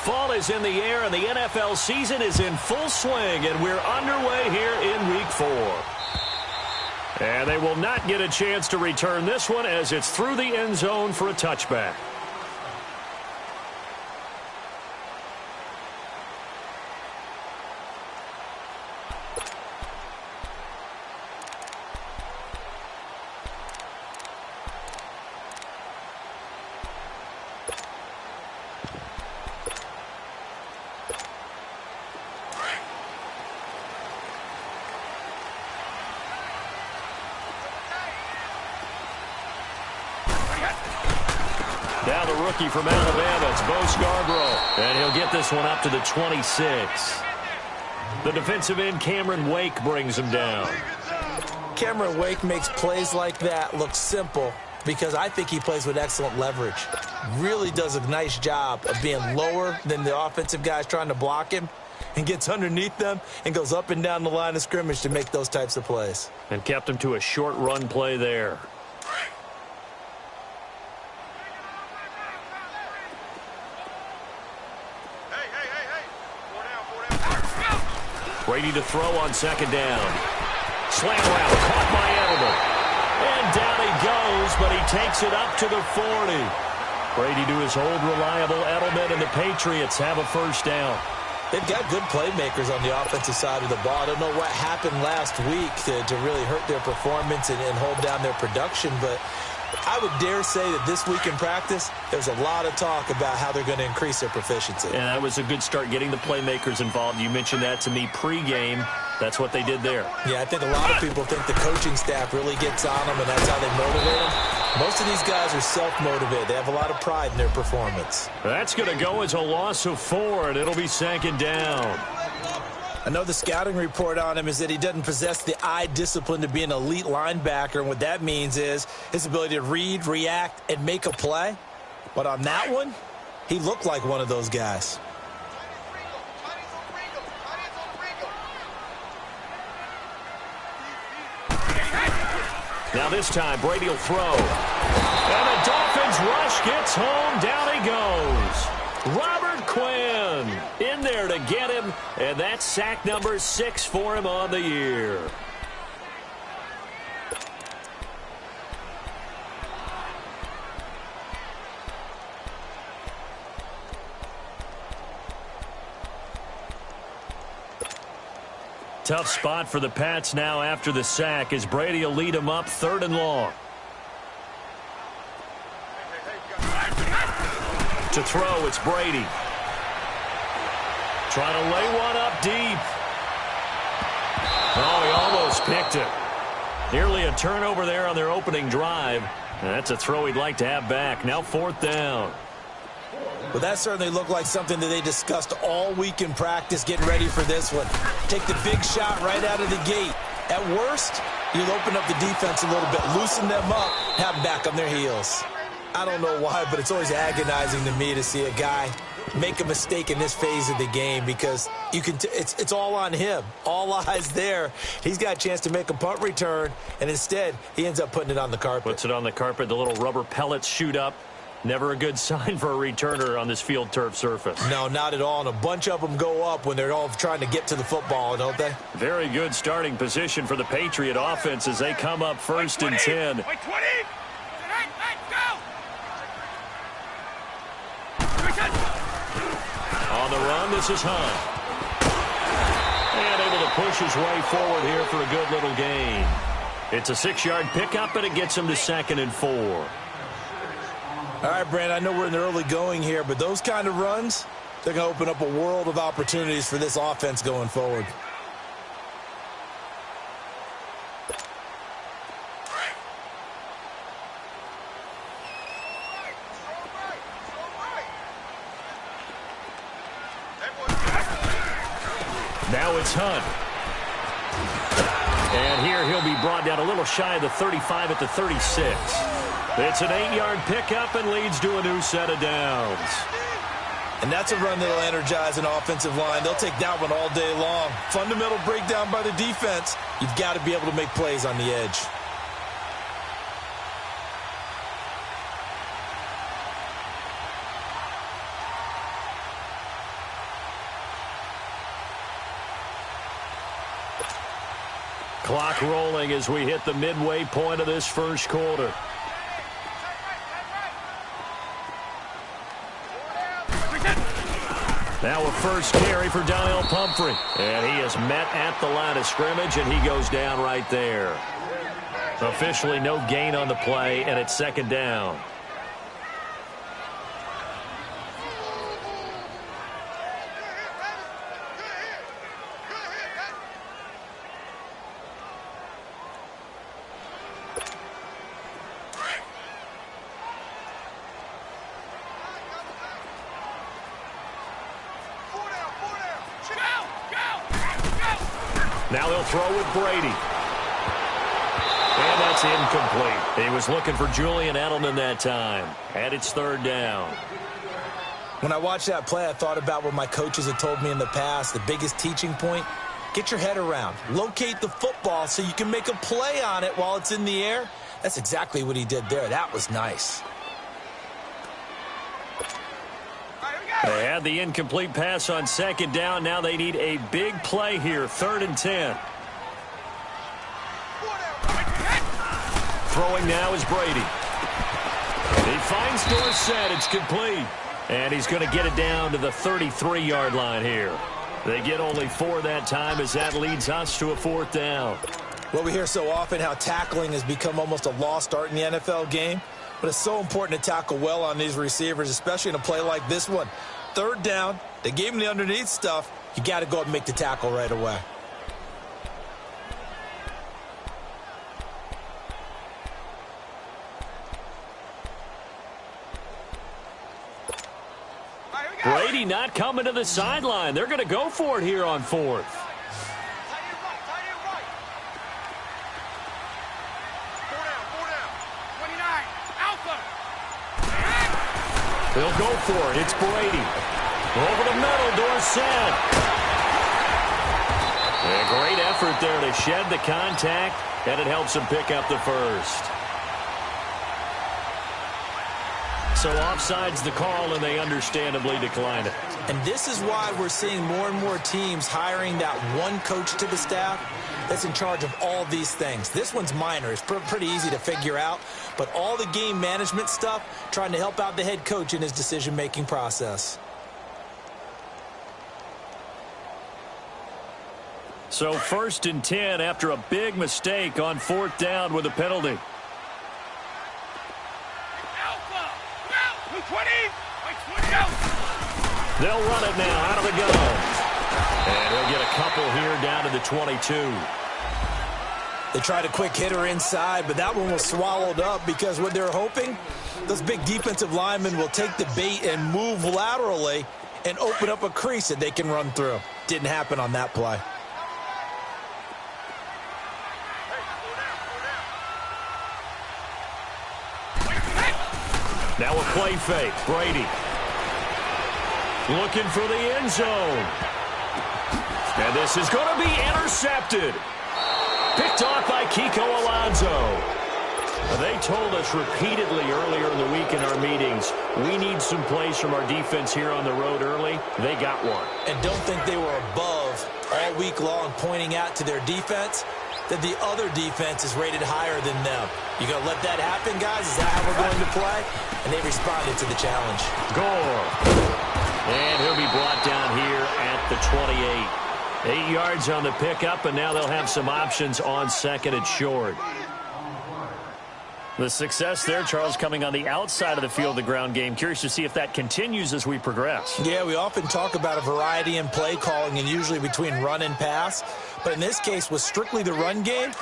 Fall is in the air, and the NFL season is in full swing, and we're underway here in Week 4. And they will not get a chance to return this one as it's through the end zone for a touchback. Now the rookie from Alabama, it's Bo Scarborough. And he'll get this one up to the 26. The defensive end, Cameron Wake, brings him down. Cameron Wake makes plays like that look simple because I think he plays with excellent leverage. Really does a nice job of being lower than the offensive guys trying to block him and gets underneath them and goes up and down the line of scrimmage to make those types of plays. And kept him to a short run play there. Brady to throw on second down. Slam route, caught by Edelman. And down he goes, but he takes it up to the 40. Brady to his old reliable Edelman, and the Patriots have a first down. They've got good playmakers on the offensive side of the ball. I don't know what happened last week to really hurt their performance and hold down their production, but I would dare say that this week in practice, there's a lot of talk about how they're going to increase their proficiency. And that was a good start, getting the playmakers involved. You mentioned that to me pregame. That's what they did there. Yeah, I think a lot of people think the coaching staff really gets on them, and that's how they motivate them. Most of these guys are self-motivated. They have a lot of pride in their performance. That's going to go as a loss of 4, and it'll be second down. I know the scouting report on him is that he doesn't possess the eye discipline to be an elite linebacker, and what that means is his ability to read, react, and make a play. But on that one, he looked like one of those guys. Now this time, Brady will throw. And the Dolphins rush gets home. Down he goes. Robert Quinn in there to get him. And that's sack number 6 for him on the year. Tough spot for the Pats now after the sack as Brady will lead them up 3rd and long. To throw, it's Brady. Trying to lay one up deep. Oh, he almost picked it. Nearly a turnover there on their opening drive. And that's a throw he'd like to have back. Now 4th down. Well, that certainly looked like something that they discussed all week in practice, getting ready for this one. Take the big shot right out of the gate. At worst, you'll open up the defense a little bit, loosen them up, have them back on their heels. I don't know why, but it's always agonizing to me to see a guy make a mistake in this phase of the game because you can. It's all on him. All eyes there. He's got a chance to make a punt return, and instead he ends up putting it on the carpet. Puts it on the carpet. The little rubber pellets shoot up. Never a good sign for a returner on this field turf surface. No, not at all. And a bunch of them go up when they're all trying to get to the football, don't they? Very good starting position for the Patriot offense as they come up 1st and 10. On the run, this is Hunt. And able to push his way forward here for a good little gain. It's a 6-yard pickup, and it gets him to 2nd and 4. All right, Brand, I know we're in the early going here, but those kind of runs, they're going to open up a world of opportunities for this offense going forward. Now it's Hunt. And here he'll be brought down a little shy of the 35 at the 36. It's an 8-yard pickup and leads to a new set of downs. And that's a run that'll energize an offensive line. They'll take that one all day long. Fundamental breakdown by the defense. You've got to be able to make plays on the edge. Clock rolling as we hit the midway point of this first quarter. Now a first carry for Donnell Pumphrey. And he is met at the line of scrimmage, and he goes down right there. Officially no gain on the play, and it's second down. Now they'll throw with Brady. And that's incomplete. He was looking for Julian Edelman that time. And it's third down. When I watched that play, I thought about what my coaches had told me in the past. The biggest teaching point, get your head around. Locate the football so you can make a play on it while it's in the air. That's exactly what he did there. That was nice. They had the incomplete pass on second down. Now they need a big play here, 3rd and 10. Throwing now is Brady. He finds Dorsett. It's complete. And he's going to get it down to the 33-yard line here. They get only 4 that time as that leads us to a 4th down. Well, we hear so often how tackling has become almost a lost art in the NFL game. But it's so important to tackle well on these receivers, especially in a play like this one. 3rd down, they gave him the underneath stuff. You got to go up and make the tackle right away. Brady not coming to the sideline. They're going to go for it here on 4th. They'll go for it. It's Brady. Over the middle, Dorsett. A great effort there to shed the contact, and it helps him pick up the first. So offside's the call, and they understandably decline it. And this is why we're seeing more and more teams hiring that one coach to the staff that's in charge of all these things. This one's minor. It's pretty easy to figure out. But all the game management stuff, trying to help out the head coach in his decision-making process. So 1st and 10 after a big mistake on 4th down with a penalty. They'll run it now out of the gun. And he'll get a couple here down to the 22. They tried a quick hitter inside, but that one was swallowed up because what they're hoping, those big defensive linemen will take the bait and move laterally and open up a crease that they can run through. Didn't happen on that play. Now a play fake. Brady looking for the end zone. And this is going to be intercepted. Picked off by Kiko Alonso. They told us repeatedly earlier in the week in our meetings, we need some plays from our defense here on the road early. They got one. And don't think they were above all week long pointing out to their defense that the other defense is rated higher than them. You going to let that happen, guys? Is that how we're going to play? And they responded to the challenge. Gore. And he'll be brought down here at the 28. 8 yards on the pickup, and now they'll have some options on 2nd and short. The success there, Charles, coming on the outside of the field, the ground game. Curious to see if that continues as we progress. Yeah, we often talk about a variety in play calling and usually between run and pass. But in this case, with strictly the run game,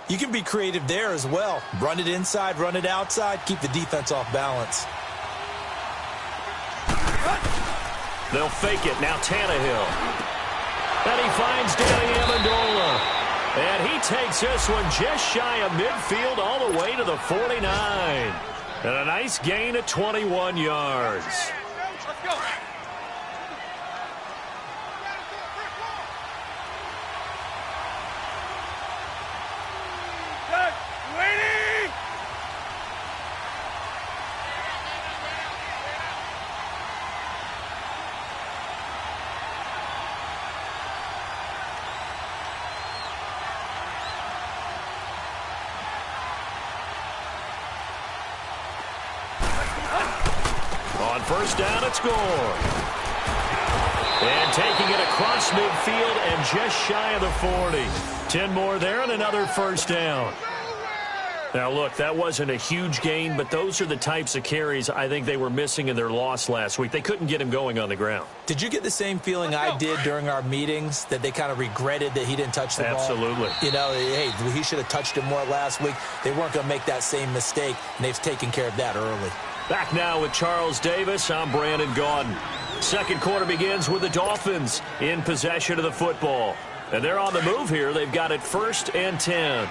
you can be creative there as well. Run it inside, run it outside, keep the defense off balance. They'll fake it. Now Tannehill. And he finds Danny Amendola. And he takes this one just shy of midfield all the way to the 49. And a nice gain of 21 yards. Let's go. Waiting. first down and score. And taking it across midfield and just shy of the 40. 10 more there and another first down. Now, look, that wasn't a huge gain, but those are the types of carries I think they were missing in their loss last week. They couldn't get him going on the ground. Did you get the same feeling I did during our meetings, that they kind of regretted that he didn't touch the ball? Absolutely. You know, hey, he should have touched it more last week. They weren't going to make that same mistake, and they've taken care of that early. Back now with Charles Davis. I'm Brandon Gaudin. Second quarter begins with the Dolphins in possession of the football. And they're on the move here. They've got it 1st and 10.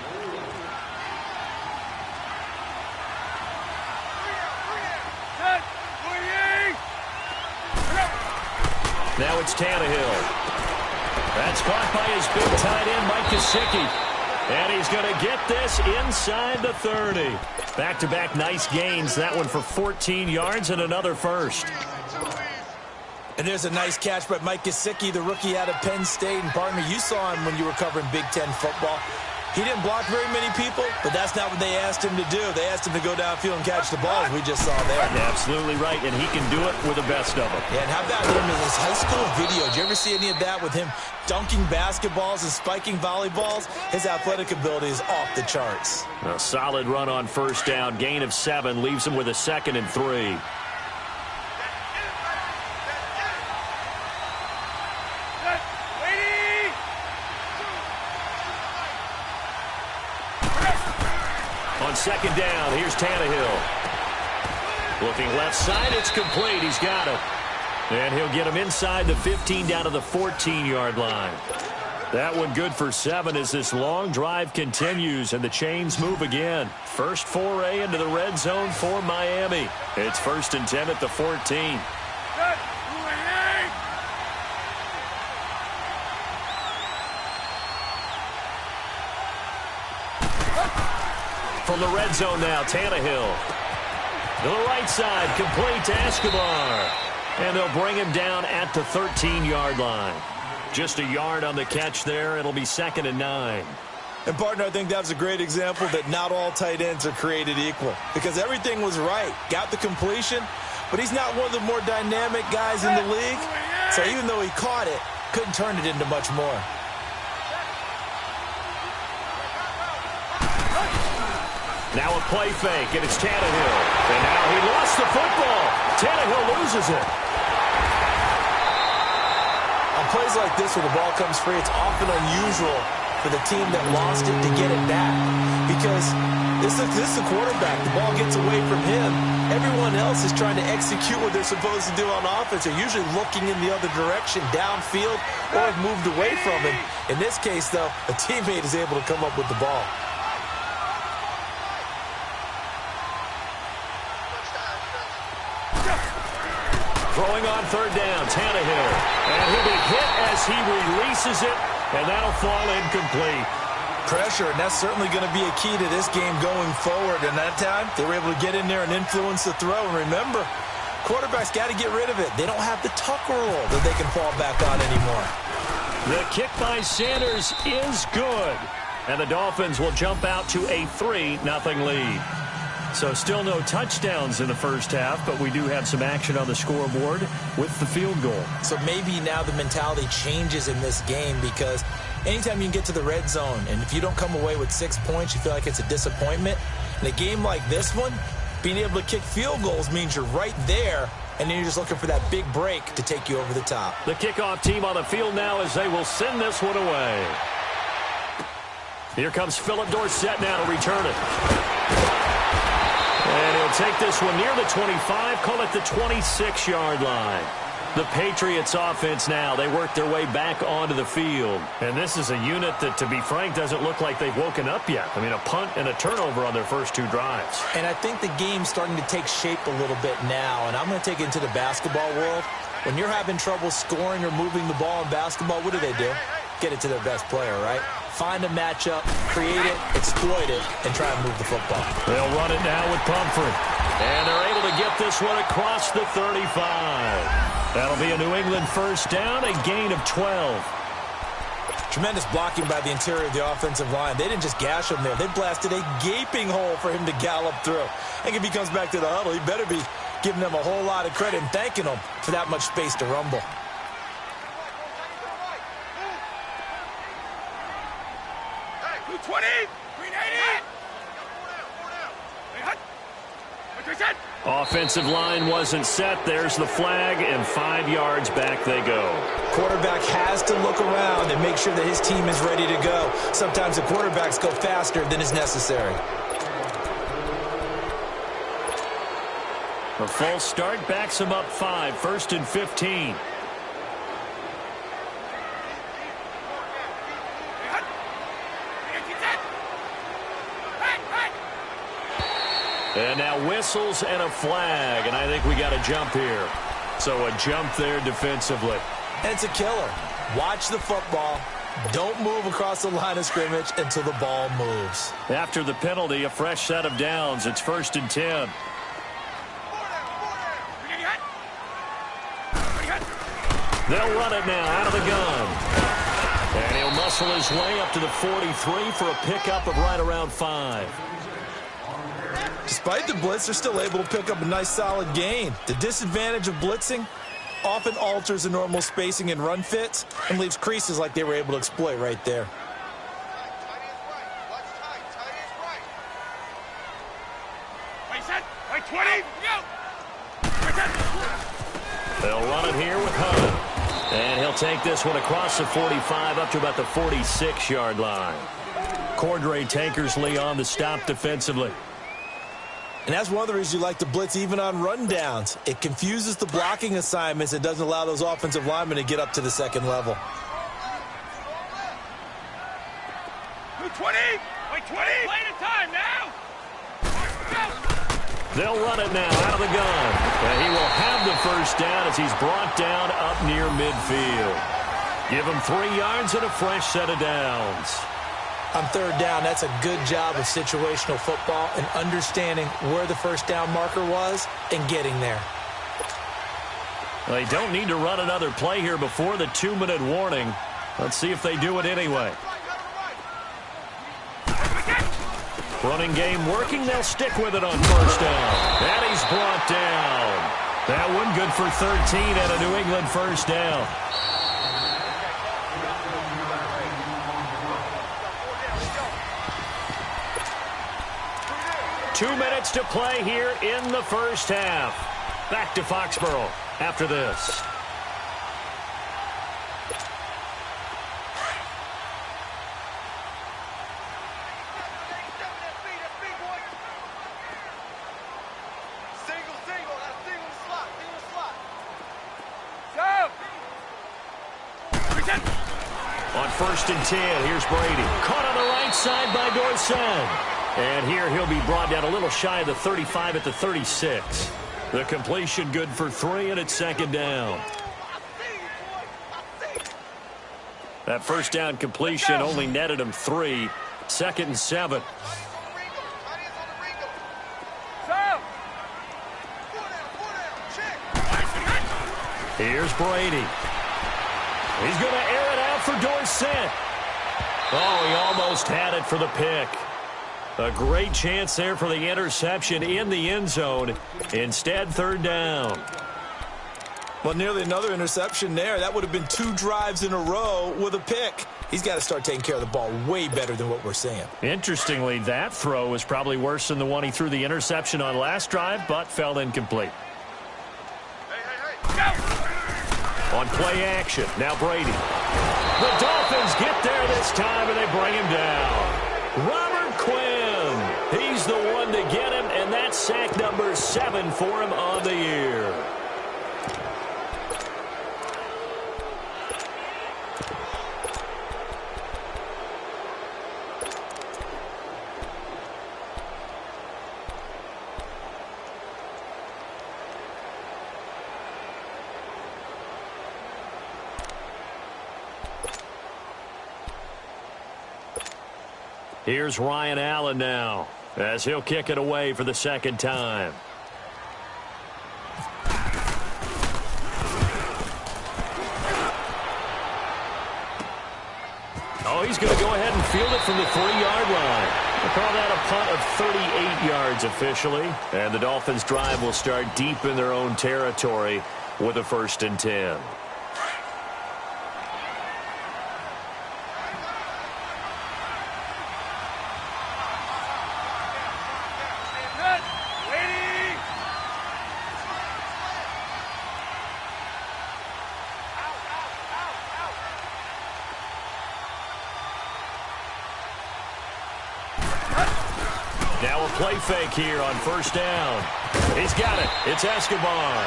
Now it's Tannehill. That's caught by his big tight end, Mike Gesicki. And he's going to get this inside the 30. Back-to-back nice gains. That one for 14 yards and another first. And there's a nice catch by Mike Gesicki, the rookie out of Penn State. And partner, you saw him when you were covering Big Ten football. He didn't block very many people, but that's not what they asked him to do. They asked him to go downfield and catch the ball, as we just saw there. Absolutely right, and he can do it with the best of them. Yeah, and how about him in his high school video? Did you ever see any of that with him dunking basketballs and spiking volleyballs? His athletic ability is off the charts. A solid run on first down. Gain of 7 leaves him with a 2nd and 3. On second down, here's Tannehill. Looking left side, it's complete. He's got it. And he'll get him inside the 15 down to the 14-yard line. That one good for 7 as this long drive continues and the chains move again. First foray into the red zone for Miami. It's 1st and 10 at the 14. From the red zone now, Tannehill. To the right side, complete to Escobar. And they'll bring him down at the 13-yard line. Just a yard on the catch there. It'll be 2nd and 9. And, partner, I think that was a great example that not all tight ends are created equal. Because everything was right. Got the completion, but he's not one of the more dynamic guys in the league. So even though he caught it, couldn't turn it into much more. Now a play fake, and it's Tannehill. And now he lost the football. Tannehill loses it. On plays like this where the ball comes free, it's often unusual for the team that lost it to get it back. Because this is the quarterback. The ball gets away from him. Everyone else is trying to execute what they're supposed to do on offense. They're usually looking in the other direction, downfield, or have moved away from him. In this case, though, a teammate is able to come up with the ball. Throwing on third down, Tannehill. And he'll be hit as he releases it, and that'll fall incomplete. Pressure, and that's certainly going to be a key to this game going forward. And that time, they were able to get in there and influence the throw. And remember, quarterbacks got to get rid of it. They don't have the tuck rule that they can fall back on anymore. The kick by Sanders is good. And the Dolphins will jump out to a 3-0 lead. So still no touchdowns in the first half, but we do have some action on the scoreboard with the field goal. So maybe now the mentality changes in this game, because anytime you can get to the red zone, and if you don't come away with 6 points, you feel like it's a disappointment. In a game like this one, being able to kick field goals means you're right there, and then you're just looking for that big break to take you over the top. The kickoff team on the field now as they will send this one away. Here comes Philip Dorsett now to return it. And he'll take this one near the 25, call it the 26-yard line. The Patriots offense now, they work their way back onto the field. And this is a unit that, to be frank, doesn't look like they've woken up yet. I mean, a punt and a turnover on their first 2 drives. And I think the game's starting to take shape a little bit now. And I'm going to take it into the basketball world. When you're having trouble scoring or moving the ball in basketball, what do? Get it to their best player, right? Find a matchup, create it, exploit it, and try and move the football. They'll run it now with Pumphrey. And they're able to get this one across the 35. That'll be a New England first down, a gain of 12. Tremendous blocking by the interior of the offensive line. They didn't just gash him there. They blasted a gaping hole for him to gallop through. I think if he comes back to the huddle, he better be giving them a whole lot of credit and thanking them for that much space to rumble. Hey, 220, 380. Offensive line wasn't set. There's the flag, and 5 yards back they go. Quarterback has to look around and make sure that his team is ready to go. Sometimes the quarterbacks go faster than is necessary. A false start backs him up 5, 1st and 15. And now whistles and a flag, and I think we got a jump here. So a jump there defensively. And it's a killer. Watch the football. Don't move across the line of scrimmage until the ball moves. After the penalty, a fresh set of downs. It's 1st and 10. They'll run it now out of the gun. And he'll muscle his way up to the 43 for a pickup of right around 5. Despite the blitz, they're still able to pick up a nice solid gain. The disadvantage of blitzing often alters the normal spacing and run fits and leaves creases like they were able to exploit right there. They'll run it here with Hunt. And he'll take this one across the 45 up to about the 46-yard line. Cordray Tankersley on the stop defensively. And that's one of the reasons you like to blitz even on rundowns. It confuses the blocking assignments and doesn't allow those offensive linemen to get up to the second level. 220, 20, play the time now. They'll run it now out of the gun. And he will have the first down as he's brought down up near midfield. Give him 3 yards and a fresh set of downs. On 3rd down, that's a good job of situational football and understanding where the first down marker was and getting there. They don't need to run another play here before the 2-minute warning. Let's see if they do it anyway. Running game working. They'll stick with it on 1st down. And he's brought down. That one good for 13 and a New England first down. Two minutes to play here in the first half. Back to Foxborough after this. On 1st and 10, here's Brady. Caught on the right side by Dorsett. And here he'll be brought down a little shy of the 35 at the 36. The completion good for 3, and it's 2nd down. That first down completion only netted him 3. 2nd and 7. Here's Brady. He's going to air it out for Dorsett. Oh, he almost had it for the pick. A great chance there for the interception in the end zone. Instead, 3rd down. Well, nearly another interception there. That would have been 2 drives in a row with a pick. He's got to start taking care of the ball way better than what we're seeing. Interestingly, that throw was probably worse than the one he threw the interception on last drive, but fell incomplete. On play action, now Brady. The Dolphins get there this time, and they bring him down. Robert Quinn, he's the one to get him, and that's sack number 7 for him on the year. Here's Ryan Allen now, as he'll kick it away for the 2nd time. Oh, he's going to go ahead and field it from the 3-yard line. We'll call that a punt of 38 yards officially. And the Dolphins' drive will start deep in their own territory with a 1st and 10. Now a play fake here on 1st down. He's got it. It's Escobar.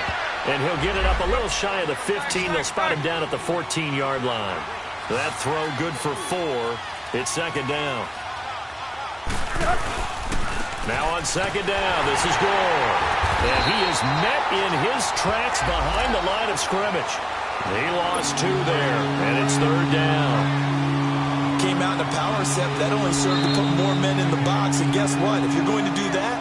And he'll get it up a little shy of the 15. They'll spot him down at the 14-yard line. That throw good for 4. It's 2nd down. Now on 2nd down, this is Gore. And he is met in his tracks behind the line of scrimmage. He lost 2 there, and it's 3rd down. Came out in a power set. That only served to put more men in the box. And guess what? If you're going to do that,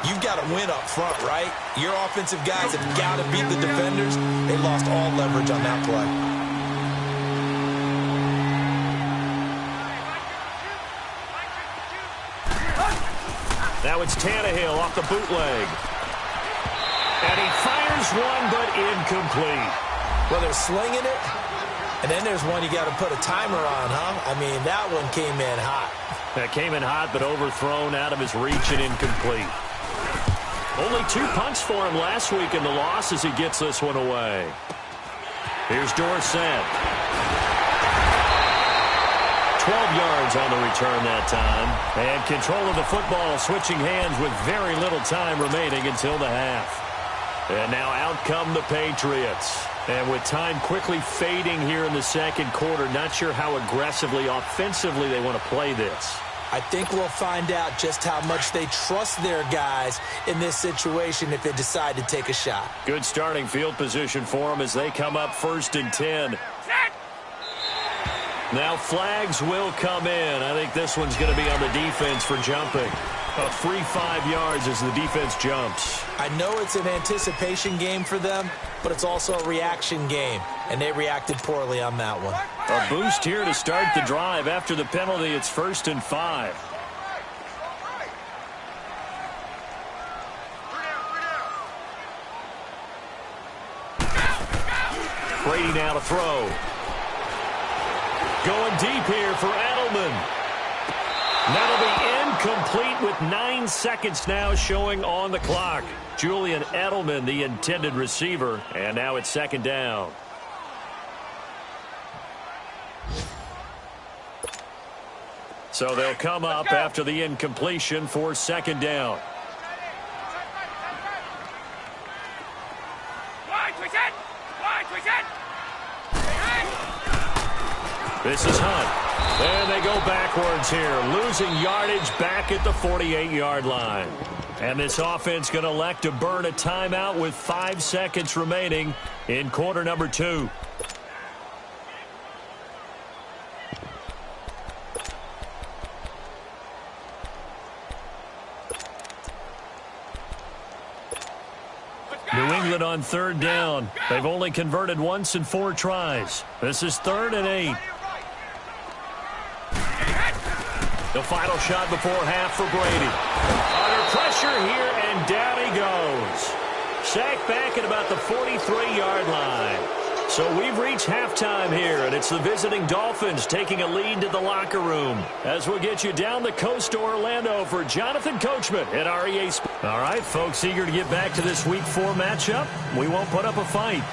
you've got to win up front, right? Your offensive guys have got to beat the defenders. They lost all leverage on that play. Now it's Tannehill off the bootleg. And he fires one, but incomplete. Well, they're slinging it. And then there's one you got to put a timer on, huh? I mean, that one came in hot. That came in hot, but overthrown out of his reach and incomplete. Only 2 punts for him last week in the loss as he gets this one away. Here's Dorsett. 12 yards on the return that time. And control of the football switching hands with very little time remaining until the half. And now out come the Patriots. And with time quickly fading here in the 2nd quarter, not sure how aggressively, offensively they want to play this. I think we'll find out just how much they trust their guys in this situation if they decide to take a shot. Good starting field position for them as they come up 1st and 10. Now flags will come in. I think this one's going to be on the defense for jumping. A free 5 yards as the defense jumps. I know it's an anticipation game for them, but it's also a reaction game, and they reacted poorly on that one. A boost here to start the drive. After the penalty, it's 1st and 5. Brady now to throw. Going deep here for Edelman. That'll be incomplete with 9 seconds now showing on the clock. Julian Edelman, the intended receiver, and now it's 2nd down. So they'll come up after the incompletion for 2nd down. This is Hunt. And they go backwards here, losing yardage back at the 48-yard line. And this offense going to elect to burn a timeout with 5 seconds remaining in quarter number 2. New England on 3rd down. They've only converted once in 4 tries. This is 3rd and 8. The final shot before half for Brady. Under pressure here, and down he goes. Sacked back at about the 43-yard line. So we've reached halftime here, and it's the visiting Dolphins taking a lead to the locker room. As we'll get you down the coast to Orlando for Jonathan Coachman at REA Sports. All right, folks, eager to get back to this Week 4 matchup. We won't put up a fight.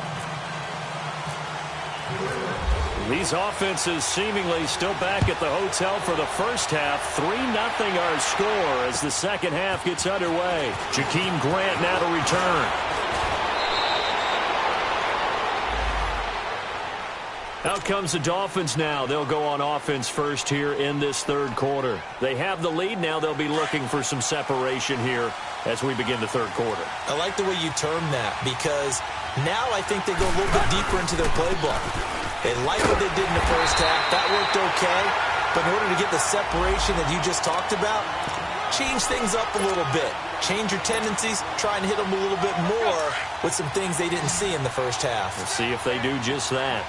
These offenses seemingly still back at the hotel for the first half. 3-0 our score as the 2nd half gets underway. Jakeem Grant now to return. Out comes the Dolphins now. They'll go on offense first here in this 3rd quarter. They have the lead now. They'll be looking for some separation here as we begin the 3rd quarter. I like the way you term that because now I think they go a little bit deeper into their playbook. They like what they did in the first half. That worked okay. But in order to get the separation that you just talked about, change things up a little bit. Change your tendencies. Try and hit them a little bit more with some things they didn't see in the first half. We'll see if they do just that.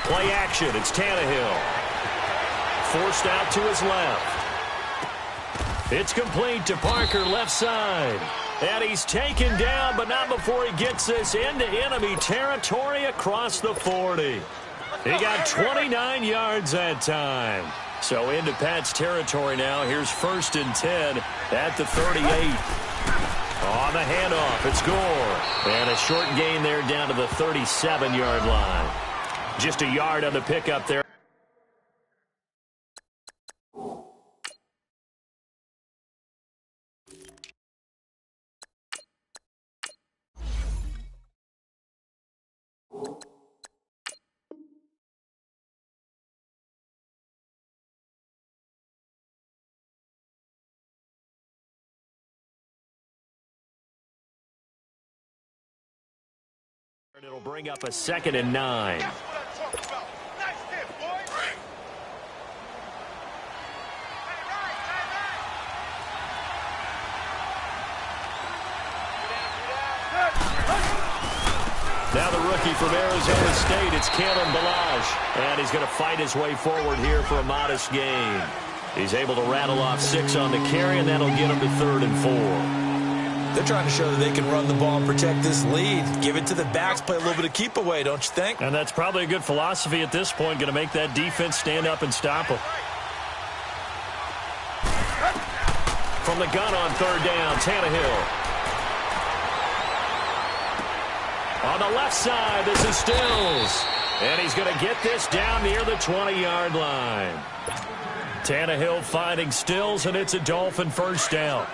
Play action. It's Tannehill. Forced out to his left. It's complete to Parker, left side. And he's taken down, but not before he gets this into enemy territory across the 40. He got 29 yards that time. So into Pat's territory now. Here's 1st and 10 at the 38. On the handoff, it's Gore. And a short gain there down to the 37-yard line. Just a yard on the pickup there. It'll bring up a 2nd and 9. That's what I'm talking about. Nice hit, boy. Now the rookie from Arizona State, it's Kalen Ballage. And he's going to fight his way forward here for a modest gain. He's able to rattle off 6 on the carry, and that'll get him to 3rd and 4. They're trying to show that they can run the ball and protect this lead. Give it to the backs, play a little bit of keep away, don't you think? And that's probably a good philosophy at this point, going to make that defense stand up and stop them. From the gun on 3rd down, Tannehill. On the left side, this is Stills. And he's going to get this down near the 20-yard line. Tannehill finding Stills, and it's a Dolphin 1st down.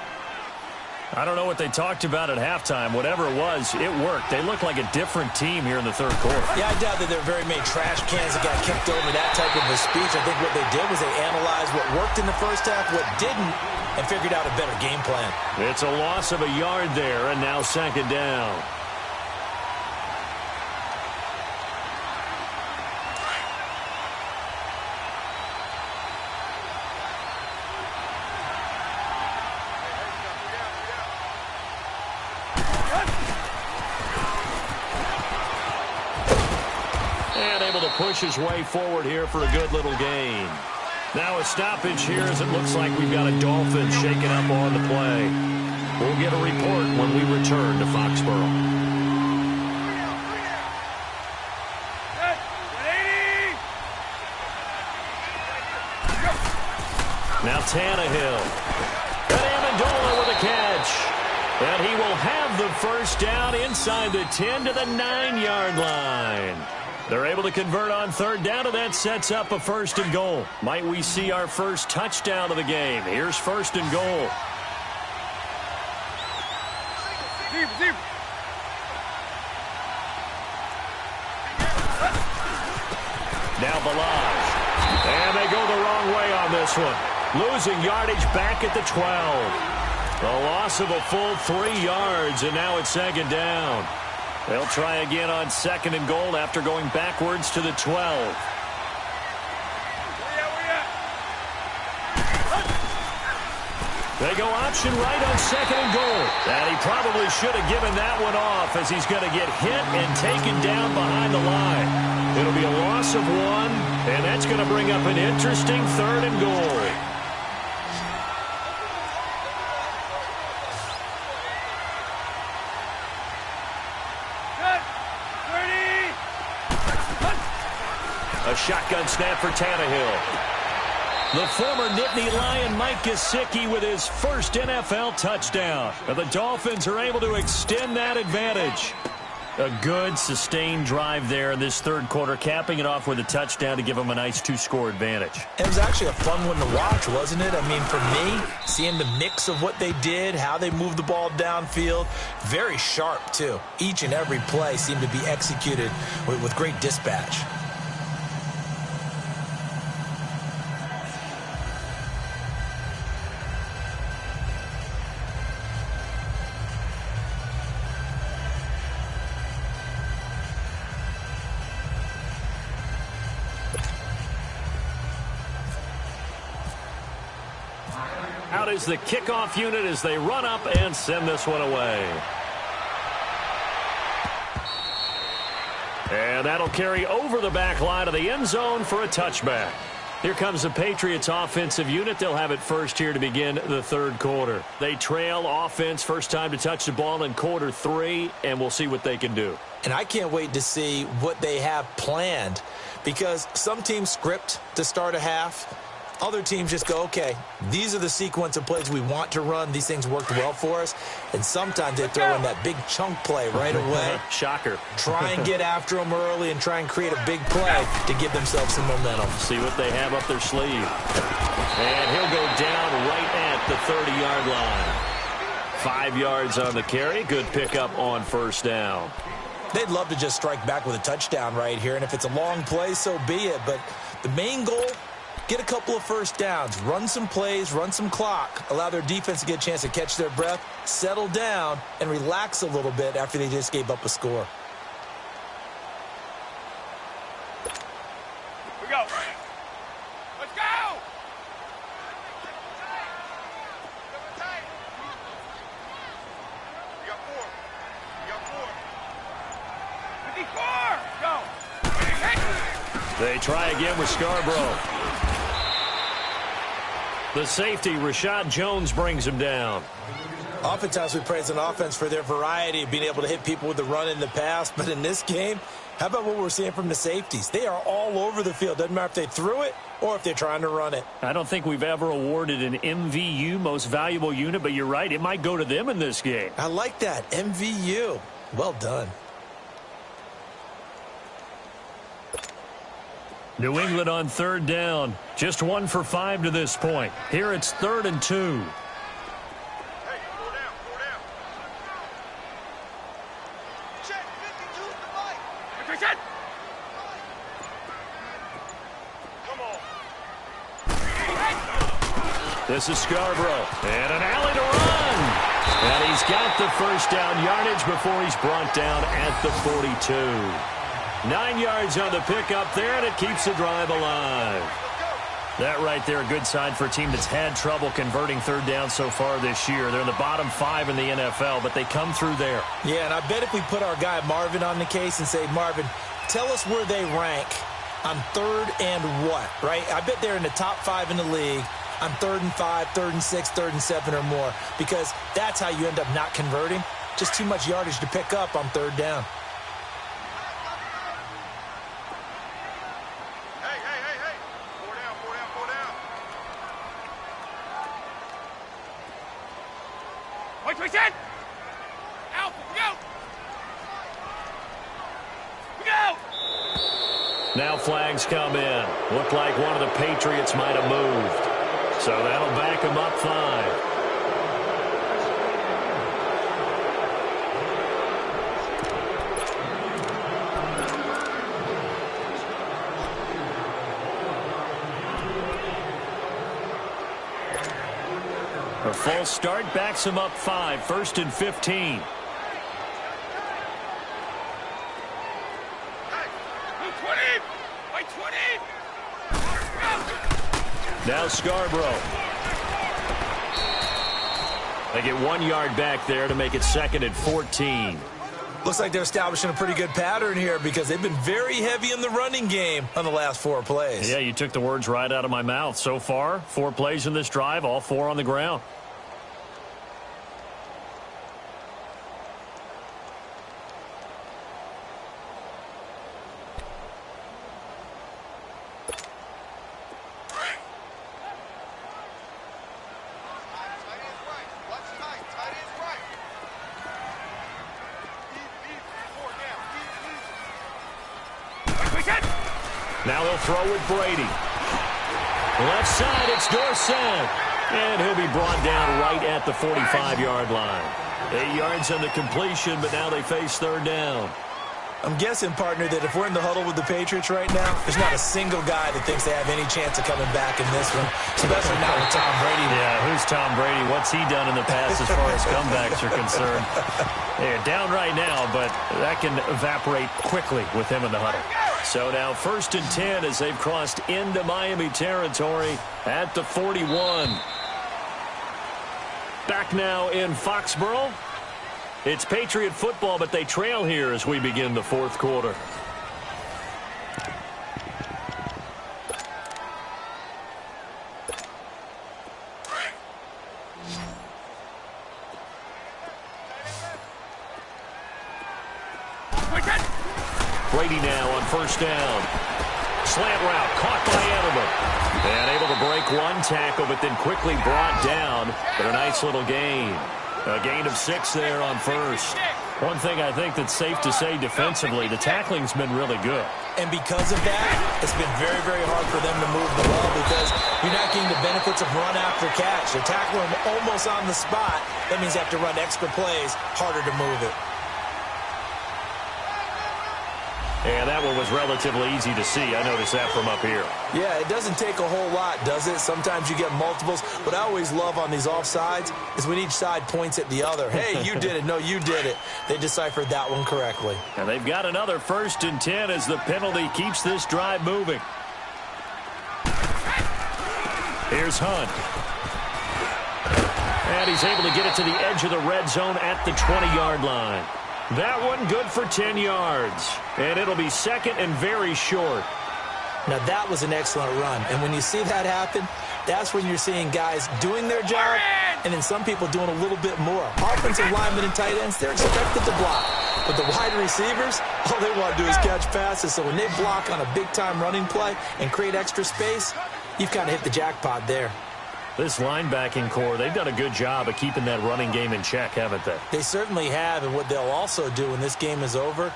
I don't know what they talked about at halftime. Whatever it was, it worked. They look like a different team here in the 3rd quarter. Yeah, I doubt that there are very many trash cans that got kicked over that type of a speech. I think what they did was they analyzed what worked in the first half, what didn't, and figured out a better game plan. It's a loss of a yard there, and now 2nd down. Push his way forward here for a good little gain. Now a stoppage here as it looks like we've got a Dolphin shaking up on the play. We'll get a report when we return to Foxborough. Now Tannehill. And Amendola with a catch. And he will have the 1st down inside the 10 to the 9-yard line. They're able to convert on 3rd down, and that sets up a 1st and goal. Might we see our first touchdown of the game? Here's 1st and goal. Now Ballage. And they go the wrong way on this one. Losing yardage back at the 12. A loss of a full 3 yards, and now it's 2nd down. They'll try again on 2nd and goal after going backwards to the 12. They go option right on 2nd and goal. And he probably should have given that one off as he's going to get hit and taken down behind the line. It'll be a loss of 1, and that's going to bring up an interesting 3rd and goal. A shotgun snap for Tannehill. The former Nittany Lion Mike Gesicki with his first NFL touchdown. And the Dolphins are able to extend that advantage. A good, sustained drive there in this 3rd quarter, capping it off with a touchdown to give them a nice 2-score advantage. It was actually a fun one to watch, wasn't it? I mean, for me, seeing the mix of what they did, how they moved the ball downfield, very sharp, too. Each and every play seemed to be executed with great dispatch. Out is the kickoff unit as they run up and send this one away. And that'll carry over the back line of the end zone for a touchback. Here comes the Patriots offensive unit. They'll have it first here to begin the third quarter. They trail offense, first time to touch the ball in quarter 3, and we'll see what they can do. And I can't wait to see what they have planned, because some teams script to start a half. Other teams just go, okay, these are the sequence of plays we want to run. These things worked well for us. And sometimes they throw in that big chunk play right away. Shocker. Try and get after them early and try and create a big play to give themselves some momentum. See what they have up their sleeve. And he'll go down right at the 30-yard line. 5 yards on the carry. Good pickup on first down. They'd love to just strike back with a touchdown right here. And if it's a long play, so be it. But the main goal, get a couple of first downs, run some plays, run some clock, allow their defense to get a chance to catch their breath, settle down, and relax a little bit after they just gave up a score. We go. Let's go. We got 4. We got 4. 54. Go. They try again with Scarborough. The safety, Rashad Jones, brings him down. Oftentimes we praise an offense for their variety of being able to hit people with the run in the pass. But in this game, how about what we're seeing from the safeties? They are all over the field. Doesn't matter if they threw it or if they're trying to run it. I don't think we've ever awarded an MVU, most valuable unit, but you're right. It might go to them in this game. I like that. MVU. Well done. New England on third down. Just 1 for 5 to this point. Here it's 3rd and 2. Hey, 4 down, 4 down. Check, 52 is the mic. Attention. Come on. This is Scarborough. And an alley to run. And he's got the first down yardage before he's brought down at the 42. 9 yards on the pickup there, and it keeps the drive alive. That right there, a good sign for a team that's had trouble converting third down so far this year. They're in the bottom 5 in the NFL, but they come through there. Yeah, and I bet if we put our guy Marvin on the case and say, Marvin, tell us where they rank on 3rd and what, right? I bet they're in the top 5 in the league on 3rd and 5, 3rd and 6, 3rd and 7 or more, because that's how you end up not converting. Just too much yardage to pick up on 3rd down. Now flags come in. Looked like one of the Patriots might have moved. So that'll back them up 5. A false start backs them up 5. 1st and 15. Now Scarborough. They get 1 yard back there to make it 2nd and 14. Looks like they're establishing a pretty good pattern here because they've been very heavy in the running game on the last 4 plays. Yeah, you took the words right out of my mouth. So far, 4 plays in this drive, all 4 on the ground. Now they'll throw with Brady. Left side, it's Dorsett. And he'll be brought down right at the 45-yard line. 8 yards on the completion, but now they face 3rd down. I'm guessing, partner, that if we're in the huddle with the Patriots right now, there's not a single guy that thinks they have any chance of coming back in this one, especially not with Tom Brady. Yeah, who's Tom Brady? What's he done in the past as far as comebacks are concerned? They're down right now, but that can evaporate quickly with him in the huddle. So now 1st and 10 as they've crossed into Miami territory at the 41. Back now in Foxborough. It's Patriot football, but they trail here as we begin the 4th quarter. Brady now on first down. Slant route caught by Edelman. And able to break one tackle, but then quickly brought down. But a nice little gain. A gain of 6 there on first. One thing I think that's safe to say defensively, the tackling's been really good. And because of that, it's been very, very hard for them to move the ball because you're not getting the benefits of run after catch. They're tackling them almost on the spot. That means they have to run extra plays, harder to move it. And that one was relatively easy to see. I noticed that from up here. Yeah, it doesn't take a whole lot, does it? Sometimes you get multiples. What I always love on these offsides is when each side points at the other. Hey, you did it. No, you did it. They deciphered that one correctly. And they've got another 1st and 10 as the penalty keeps this drive moving. Here's Hunt. And he's able to get it to the edge of the red zone at the 20-yard line. That one good for 10 yards. And it'll be 2nd and very short. Now, that was an excellent run. And when you see that happen, that's when you're seeing guys doing their job and then some people doing a little bit more. Offensive linemen and tight ends, they're expected to block. But the wide receivers, all they want to do is catch passes. So when they block on a big-time running play and create extra space, you've kind of hit the jackpot there. This linebacking core, they've done a good job of keeping that running game in check, haven't they? They certainly have, and what they'll also do when this game is over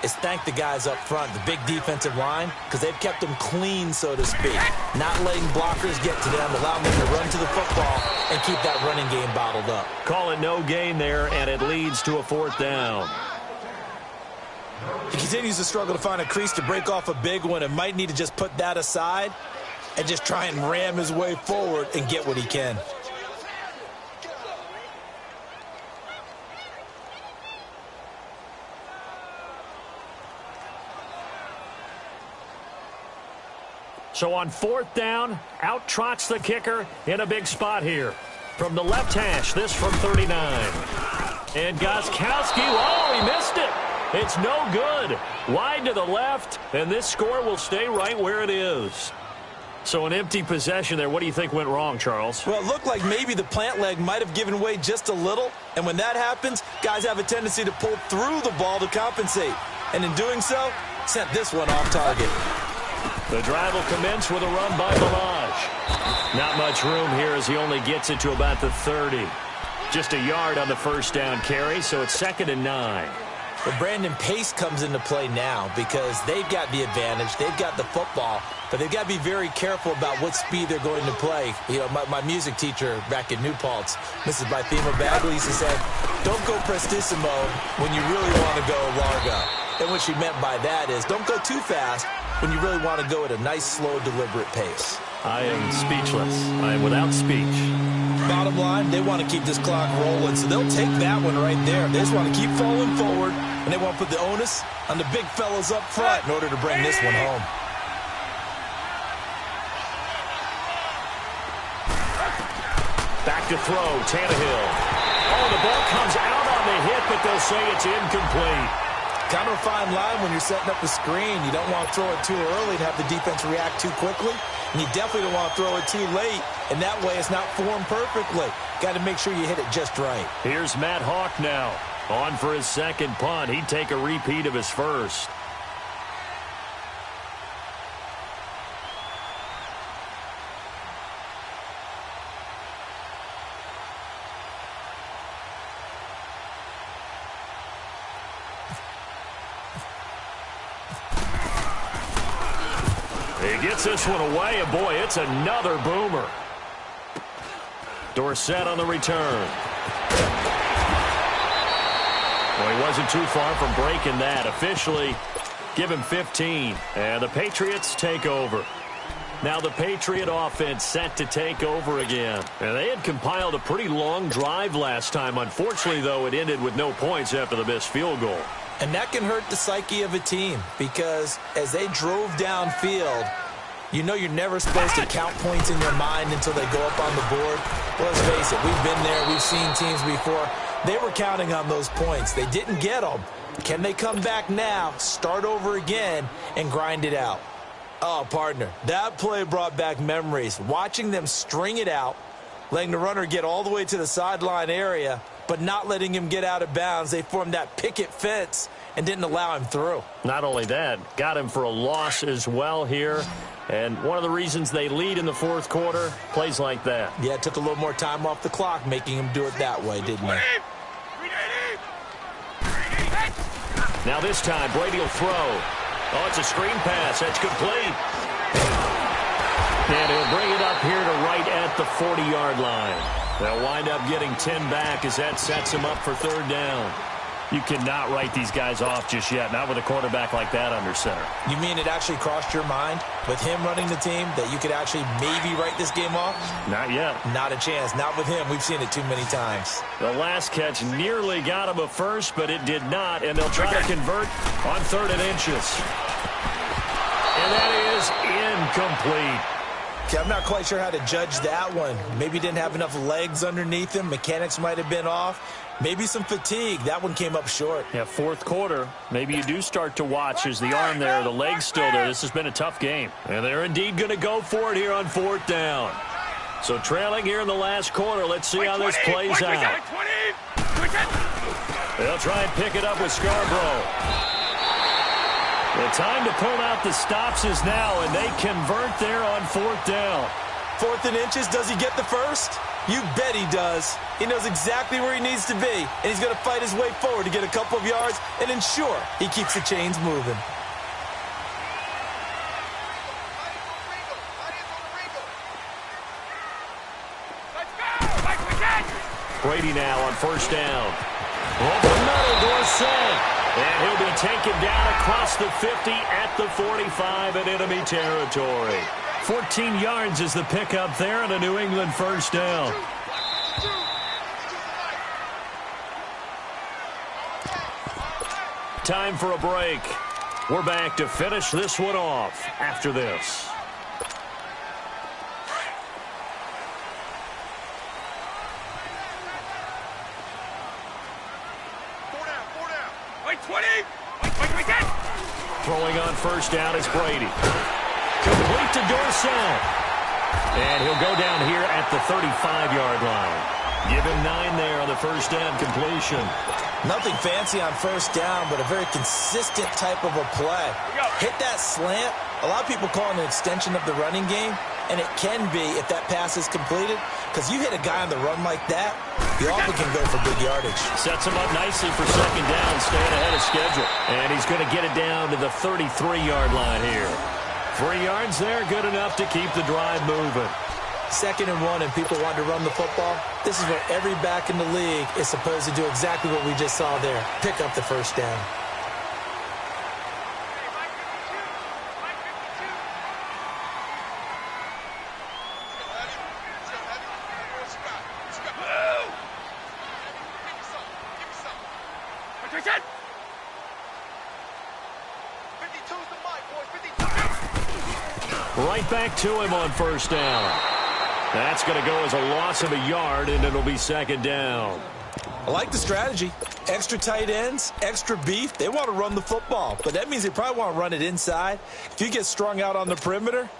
is thank the guys up front, the big defensive line, because they've kept them clean, so to speak. Not letting blockers get to them, allowing them to run to the football and keep that running game bottled up. Call it no gain there, and it leads to a 4th down. He continues to struggle to find a crease to break off a big one and might need to just put that aside and just try and ram his way forward and get what he can. So on 4th down, out trots the kicker in a big spot here. From the left hash, this from 39. And Gostkowski, oh, he missed it. It's no good. Wide to the left, and this score will stay right where it is. So an empty possession there. What do you think went wrong, Charles? Well, it looked like maybe the plant leg might have given way just a little. And when that happens, guys have a tendency to pull through the ball to compensate. And in doing so, sent this one off target. The drive will commence with a run by Balaj. Not much room here as he only gets it to about the 30. Just a yard on the 1st down carry, so it's 2nd and 9. But Brandon, pace comes into play now because they've got the advantage. They've got the football, but they've got to be very careful about what speed they're going to play. You know, my music teacher back in New Paltz, Mrs. Bythema Bagley, used to say, don't go prestissimo when you really want to go largo. And what she meant by that is don't go too fast when you really want to go at a nice, slow, deliberate pace. I am speechless. I am without speech. Bottom line, they want to keep this clock rolling, so they'll take that one right there. They just want to keep falling forward, and they want to put the onus on the big fellas up front in order to bring this one home. Back to throw, Tannehill. Oh, the ball comes out on the hit, but they'll say it's incomplete. Kind of a fine line when you're setting up the screen. You don't want to throw it too early and have the defense react too quickly. And you definitely don't want to throw it too late. And that way it's not formed perfectly. Got to make sure you hit it just right. Here's Matt Hawk now. On for his 2nd punt. He'd take a repeat of his 1st. He gets this one away, and boy, it's another boomer. Dorsett on the return. Well, he wasn't too far from breaking that. Officially, give him 15, and the Patriots take over. Now the Patriot offense set to take over again. And they had compiled a pretty long drive last time. Unfortunately, though, it ended with no points after the missed field goal. And that can hurt the psyche of a team because as they drove downfield, you know you're never supposed to count points in your mind until they go up on the board. Well, let's face it, we've been there. We've seen teams before. They were counting on those points. They didn't get them. Can they come back now, start over again, and grind it out? Oh, partner, that play brought back memories. Watching them string it out, letting the runner get all the way to the sideline area, but not letting him get out of bounds. They formed that picket fence, and didn't allow him through. Not only that, got him for a loss as well here. And one of the reasons they lead in the fourth quarter, plays like that. Yeah, it took a little more time off the clock, making him do it that way, didn't it? Now this time, Brady will throw. Oh, it's a screen pass. That's complete. And he'll bring it up here to right at the 40-yard line. They'll wind up getting 10 back as that sets him up for third down. You cannot write these guys off just yet, not with a quarterback like that under center. You mean it actually crossed your mind with him running the team that you could actually maybe write this game off? Not yet. Not a chance. Not with him. We've seen it too many times. The last catch nearly got him a first, but it did not, and they'll try to convert on 3rd and inches. And that is incomplete. Okay, I'm not quite sure how to judge that one. Maybe didn't have enough legs underneath him. Mechanics might have been off. Maybe some fatigue. That one came up short. Yeah, fourth quarter. Maybe you do start to watch as the arm there, the leg's still there. This has been a tough game. And they're indeed going to go for it here on 4th down. So trailing here in the last quarter. Let's see how this plays out. They'll try and pick it up with Scarborough. The time to pull out the stops is now, and they convert there on 4th down. 4th and inches. Does he get the first? You bet he does. He knows exactly where he needs to be, and he's going to fight his way forward to get a couple of yards and ensure he keeps the chains moving. Brady now on 1st down. Over the middle, Dorsett. And he'll be taken down across the 50 at the 45 in enemy territory. 14 yards is the pickup there and a New England 1st down. Time for a break. We're back to finish this one off after this. Throwing on 1st down is Brady. Complete to Dorsett. And he'll go down here at the 35-yard line. Give him 9 there on the 1st down completion. Nothing fancy on 1st down, but a very consistent type of a play. Hit that slant. A lot of people call it an extension of the running game, and it can be if that pass is completed, because you hit a guy on the run like that, you often can go for big yardage. Sets him up nicely for 2nd down, staying ahead of schedule. And he's going to get it down to the 33-yard line here. 3 yards there, good enough to keep the drive moving. 2nd and 1, and people want to run the football. This is where every back in the league is supposed to do exactly what we just saw there. Pick up the 1st down. Right back to him on 1st down. That's going to go as a loss of a yard, and it'll be 2nd down. I like the strategy. Extra tight ends, extra beef. They want to run the football, but that means they probably want to run it inside. If you get strung out on the perimeter,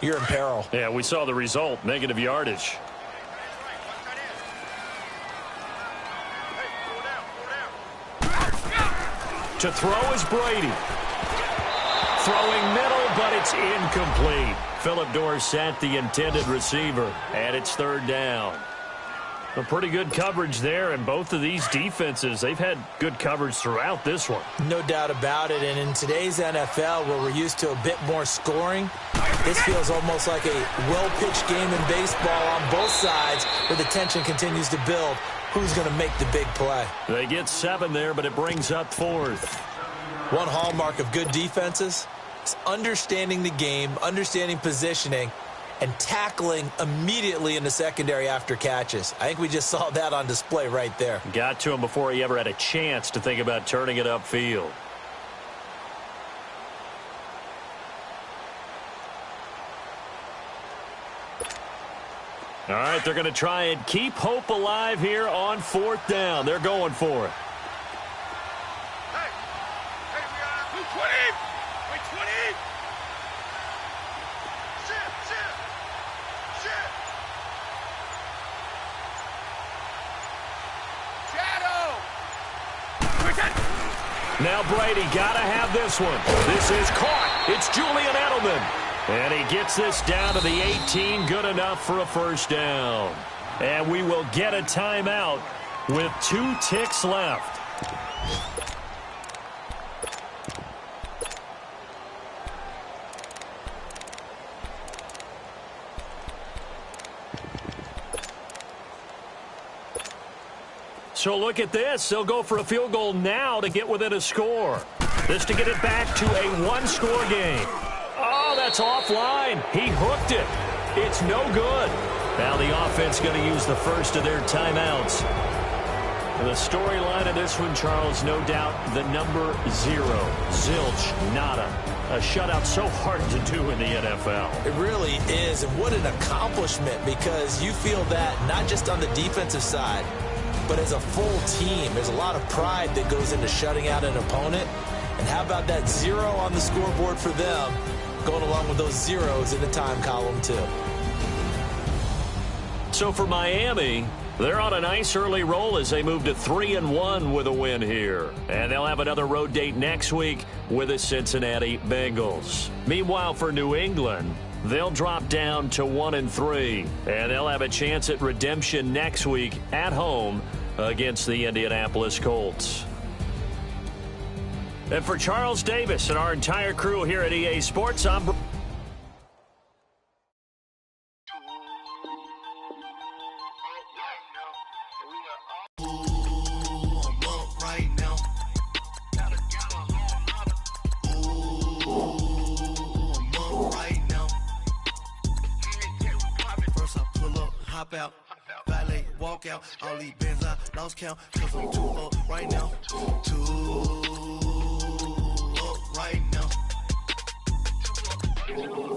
you're in peril. Yeah, we saw the result, negative yardage. To throw is Brady. Throwing middle, but it's incomplete. Philip Dorsett, the intended receiver, and it's 3rd down. A pretty good coverage there, and both of these defenses, they've had good coverage throughout this one. No doubt about it, and in today's NFL, where we're used to a bit more scoring, this feels almost like a well-pitched game in baseball on both sides, where the tension continues to build. Who's going to make the big play? They get 7 there, but it brings up 4th. One hallmark of good defenses is understanding the game, understanding positioning, and tackling immediately in the secondary after catches. I think we just saw that on display right there. Got to him before he ever had a chance to think about turning it upfield. All right, they're going to try and keep hope alive here on 4th down. They're going for it. Now Brady got to have this one. This is caught. It's Julian Edelman. And he gets this down to the 18, good enough for a first down. And we will get a timeout with 2 ticks left. So look at this. They'll go for a field goal now to get within a score. This to get it back to a one-score game. Oh, that's offline. He hooked it. It's no good. Now the offense going to use the first of their timeouts. And the storyline of this one, Charles, no doubt the number 0. Zilch, nada. A shutout so hard to do in the NFL. It really is, and what an accomplishment, because you feel that not just on the defensive side, but as a full team. There's a lot of pride that goes into shutting out an opponent. And how about that 0 on the scoreboard for them, going along with those zeros in the time column too. So for Miami, they're on a nice early roll as they move to 3-1 with a win here. And they'll have another road date next week with the Cincinnati Bengals. Meanwhile, for New England, they'll drop down to 1-3. And they'll have a chance at redemption next week at home against the Indianapolis Colts. And for Charles Davis and our entire crew here at EA Sports, I'm out, valet, walk out, all these bands I lost count, cause I'm 2 up right now, 2 up right now,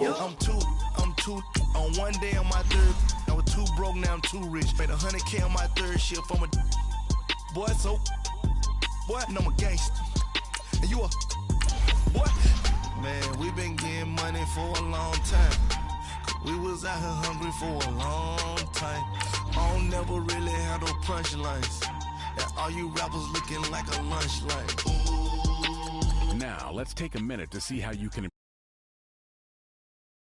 yeah, I'm two, on one day on my third, I was 2 broke, now I'm 2 rich, made 100K on my third shift, I'm a boy, so, boy, and I'm a gangster, and you a, boy, man, we been getting money for a long time. We was out here hungry for a long time. I don't never really had no punchlines. That all you rappers looking like a lunch line. Now, let's take a minute to see how you can